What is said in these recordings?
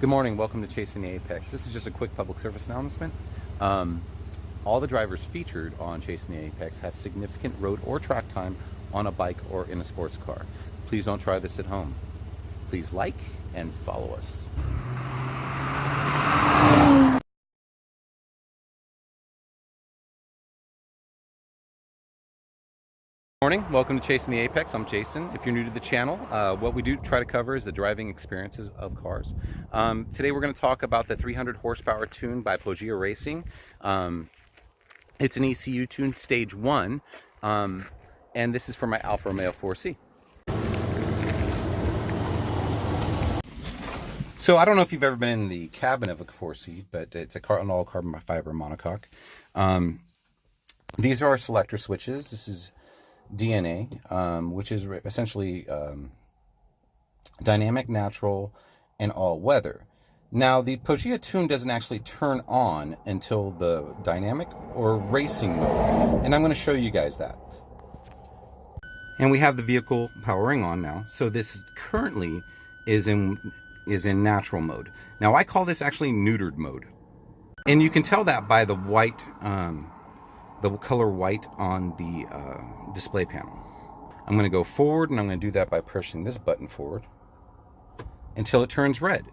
Good morning, welcome to Chasing the Apex. This is just a quick public service announcement. All the drivers featured on Chasing the Apex have significant road or track time on a bike or in a sports car. Please don't try this at home. Please like and follow us. Morning, welcome to Chasing the Apex. I'm Jason. If you're new to the channel, what we do try to cover is the driving experiences of cars. Today we're going to talk about the 300 horsepower Tune by Peugeot Racing. It's an ECU Tune Stage 1, and this is for my Alfa Romeo 4C. So I don't know if you've ever been in the cabin of a 4C, but it's an all carbon fiber monocoque. These are our selector switches. This is DNA, which is essentially dynamic, natural, and all weather. Now, the Peugeot Tune doesn't actually turn on until the dynamic or racing mode, and I'm going to show you guys that. And we have the vehicle powering on now, so this currently is in natural mode. Now, I call this actually neutered mode, and you can tell that by the white. The color white on the display panel. I'm going to go forward, and I'm going to do that by pressing this button forward until it turns red,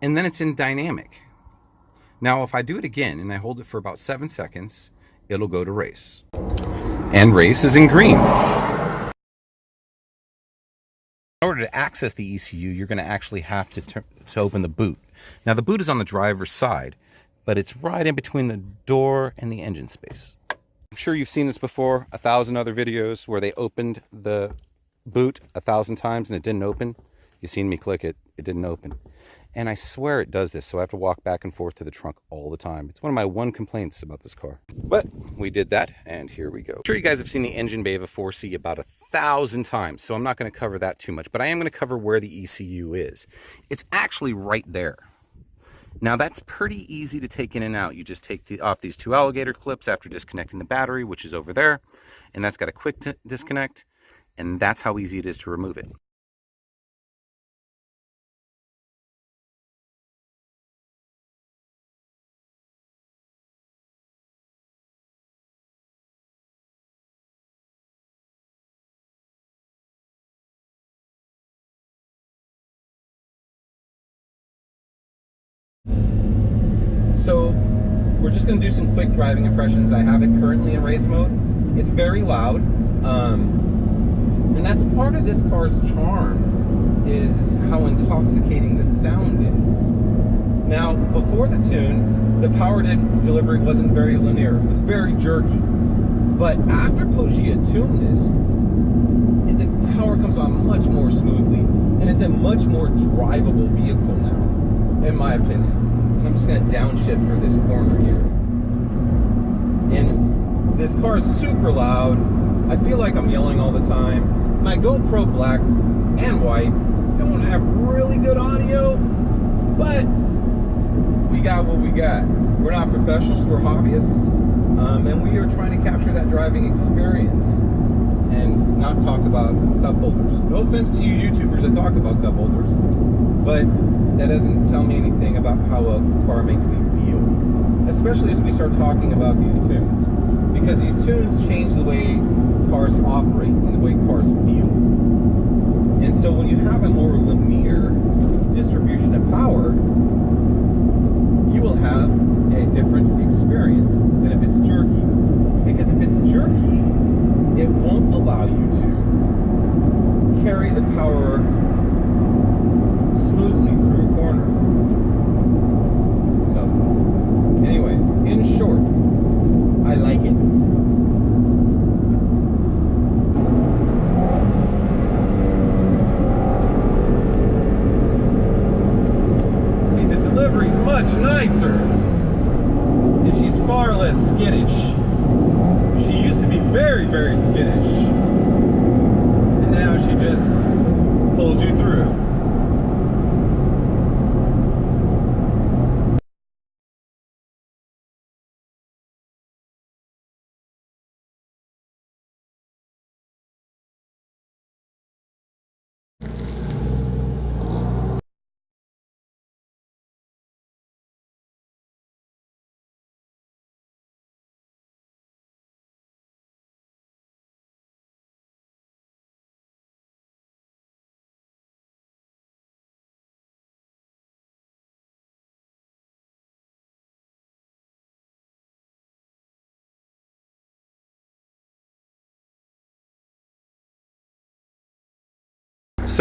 and then it's in dynamic. Now if I do it again and I hold it for about 7 seconds, it'll go to race, and race is in green. In order to access the ECU, you're going to actually have to open the boot. Now the boot is on the driver's side, but it's right in between the door and the engine space. I'm sure you've seen this before, 1,000 other videos where they opened the boot 1,000 times and it didn't open. You've seen me click it, it didn't open. And I swear it does this, so I have to walk back and forth to the trunk all the time. It's one of my complaints about this car. But we did that, and here we go. I'm sure you guys have seen the engine bay of a 4C about 1,000 times, so I'm not going to cover that too much, but I am going to cover where the ECU is. It's actually right there. Now that's pretty easy to take in and out. You just take off these 2 alligator clips after disconnecting the battery, which is over there, and that's got a quick disconnect, and that's how easy it is to remove it. So we're just going to do some quick driving impressions. I have it currently in race mode. It's very loud, and that's part of this car's charm, is how intoxicating the sound is. Now, before the Tune, the power delivery wasn't very linear. It was very jerky. But after Peugeot tuned this, the power comes on much more smoothly, and it's a much more drivable vehicle now, in my opinion. And I'm just going to downshift for this corner here. And this car is super loud. I feel like I'm yelling all the time. My GoPro Black and White don't have really good audio, but we got what we got. We're not professionals, we're hobbyists, and we are trying to capture that driving experience and not talk about cup holders. No offense to you YouTubers that talk about cup holders, but that doesn't tell me anything about how a car makes me feel, especially as we start talking about these tunes, because these tunes change the way cars operate and the way cars feel. And so when you have a more linear distribution of power, you will have a different experience than if it's jerky. Because if it's jerky, it won't allow you to carry the power smoothly through a corner. So, anyways, in short, I like it. See, the delivery's much nicer, and she's far less skittish. She used to be very, very skittish, and now she just pulls you through.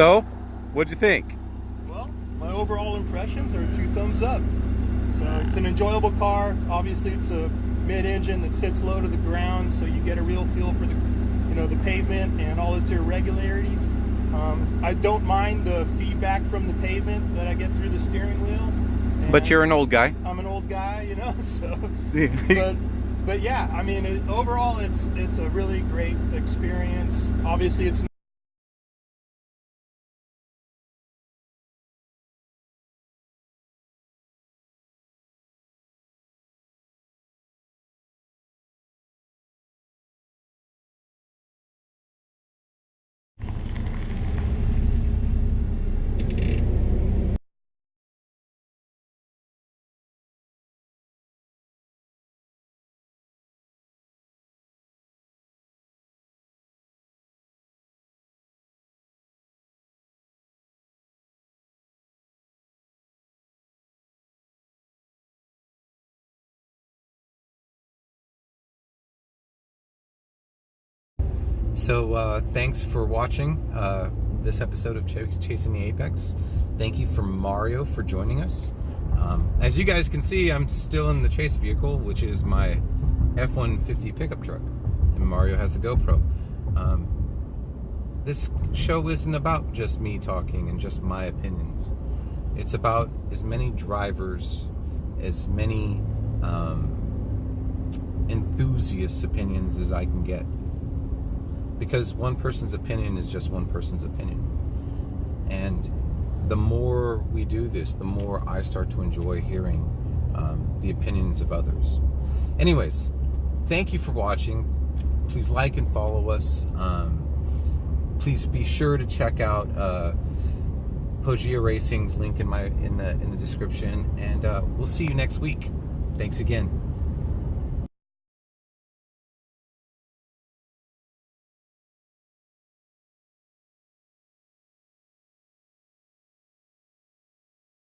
So, what'd you think? Well, my overall impressions are 2 thumbs up. So it's an enjoyable car. Obviously, it's a mid-engine that sits low to the ground, so you get a real feel for the, the pavement and all its irregularities. I don't mind the feedback from the pavement that I get through the steering wheel. But you're an old guy. I'm an old guy, so. but yeah, I mean, overall, it's a really great experience. Obviously, it's. So thanks for watching this episode of Chasing the Apex. Thank you for Mario for joining us. As you guys can see, I'm still in the chase vehicle, which is my F-150 pickup truck, and Mario has the GoPro. This show isn't about just me talking and just my opinions. It's about as many drivers, as many enthusiasts' opinions as I can get. Because one person's opinion is just one person's opinion. And the more we do this, the more I start to enjoy hearing the opinions of others. Anyways, thank you for watching. Please like and follow us. Please be sure to check out Poggia Racing's link in the description, and we'll see you next week. Thanks again.